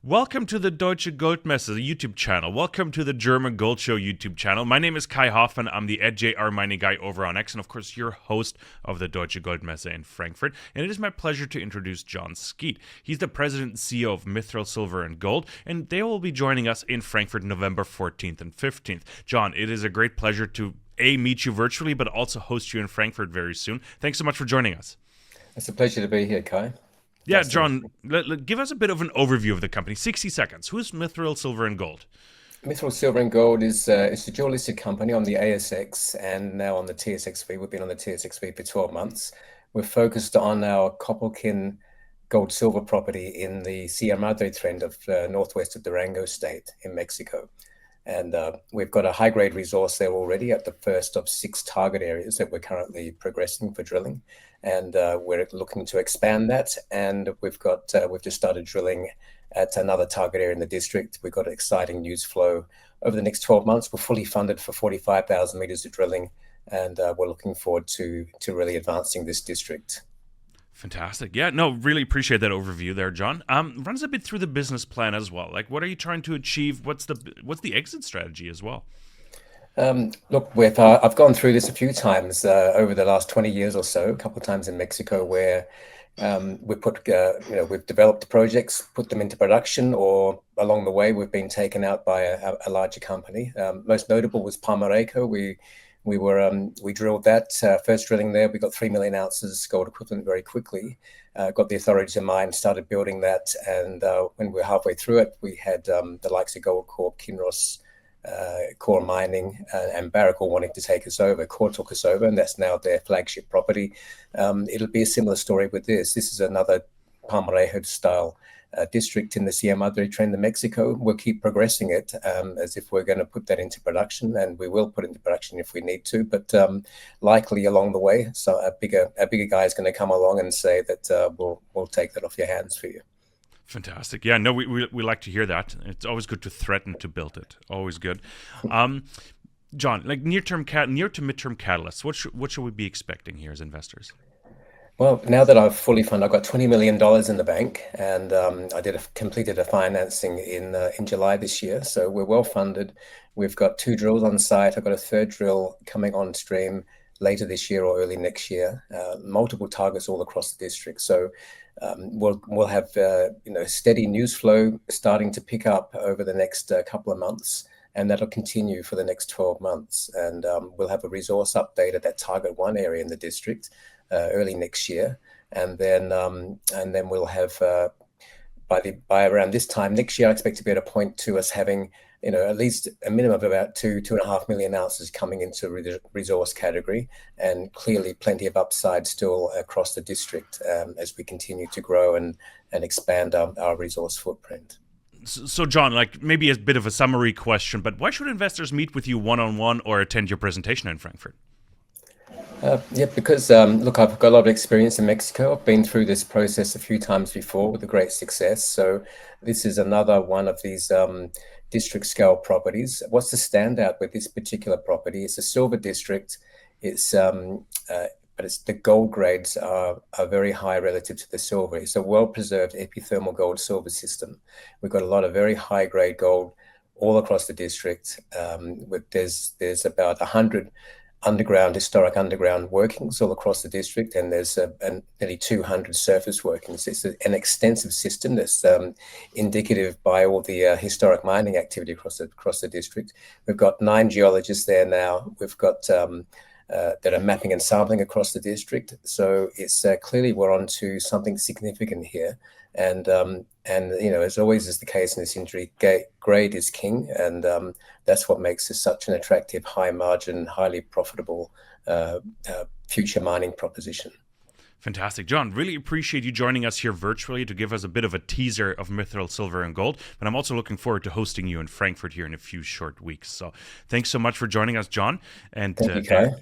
Welcome to the Deutsche Goldmesse YouTube channel. Welcome to the German Gold Show YouTube channel. My name is Kai Hoffmann. I'm the @JR Mining guy over on X, and of course, your host of the Deutsche Goldmesse in Frankfurt. And it is my pleasure to introduce John Skeet. He's the president and CEO of Mithril Silver and Gold, and they will be joining us in Frankfurt November 14th and 15th. John, it is a great pleasure to meet you virtually, but also host you in Frankfurt very soon. Thanks so much for joining us. It's a pleasure to be here, Kai. Yeah, John, give us a bit of an overview of the company. 60 seconds. Who's Mithril Silver and Gold? Mithril Silver and Gold is a dual-listed company on the ASX and now on the TSXV. We've been on the TSXV for 12 months. We're focused on our Copalquin gold-silver property in the Sierra Madre trend of northwest of Durango state in Mexico. And we've got a high-grade resource there already at the first of 6 target areas that we're currently progressing for drilling. And we're looking to expand that. And we've just started drilling at another target area in the district. We've got an exciting news flow over the next 12 months. We're fully funded for 45,000 meters of drilling, and we're looking forward to really advancing this district. Fantastic. Yeah, no, really appreciate that overview there, John. Run us a bit through the business plan as well. Like, what are you trying to achieve? What's the exit strategy as well? Look, I've gone through this a few times over the last 20 years or so, a couple of times in Mexico, where we've developed projects, put them into production, or along the way we've been taken out by a larger company. Most notable was Palmarejo. We drilled that first drilling there. We got 3 million ounces gold equivalent very quickly. Got the authorities in mind, started building that, and when we were halfway through it, we had the likes of Goldcorp, Kinross, Core Mining, and Barrick all wanting to take us over. Core took us over, and that's now their flagship property. It'll be a similar story with this. This is another Palmarejo style district in the Sierra Madre trend in Mexico. We'll keep progressing it as if we're going to put that into production, and we will put it into production if we need to, but likely along the way, so a bigger guy is going to come along and say that we'll take that off your hands for you. Fantastic. Yeah, no, we like to hear that. It's always good to threaten to build it. Always good. John, like near to midterm catalysts, what should we be expecting here as investors? Well, now that I've fully funded, I've got $20 million in the bank, and I completed a financing in July this year. So we're well funded. We've got 2 drills on site. I've got a 3rd drill coming on stream later this year or early next year. Multiple targets all across the district. So we'll have steady news flow starting to pick up over the next couple of months, and that'll continue for the next 12 months. And we'll have a resource update at that target 1 area in the district early next year, and then we'll have by around this time next year, I expect to be at a point to us having at least a minimum of about 2.5 million ounces coming into resource category, and clearly plenty of upside still across the district as we continue to grow and expand our resource footprint. So John, like maybe a bit of a summary question, but why should investors meet with you one-on-one or attend your presentation in Frankfurt? Because look, I've got a lot of experience in Mexico. I've been through this process a few times before with a great success. So this is another one of these district scale properties. What's the standout with this particular property? It's a silver district. But the gold grades are very high relative to the silver. It's a well-preserved epithermal gold silver system. We've got a lot of very high grade gold all across the district. There's about 100 historic underground workings all across the district, and there's nearly 200 surface workings. It's an extensive system that's indicative by all the historic mining activity across the district. We've got 9 geologists there now. We've got that are mapping and sampling across the district. So it's clearly we're on to something significant here. And as always is the case in this industry, grade is king, and that's what makes this such an attractive, high margin, highly profitable future mining proposition. Fantastic. John, really appreciate you joining us here virtually to give us a bit of a teaser of Mithril Silver and Gold, but I'm also looking forward to hosting you in Frankfurt here in a few short weeks. So thanks so much for joining us, John. And thank you, Kai.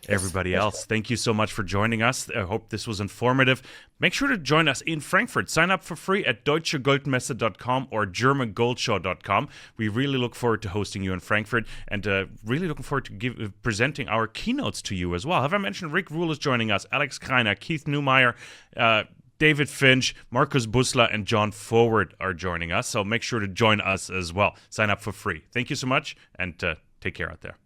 Everybody else, thank you so much for joining us. I hope this was informative. Make sure to join us in Frankfurt. Sign up for free at deutschegoldmesse.com or germangoldshow.com. We really look forward to hosting you in Frankfurt, and really looking forward to presenting our keynotes to you as well. Have I mentioned Rick Rule is joining us, Alex Kreiner, Keith Newmeyer, David Finch, Marcus Busla, and John Forward are joining us. So make sure to join us as well. Sign up for free. Thank you so much, and take care out there.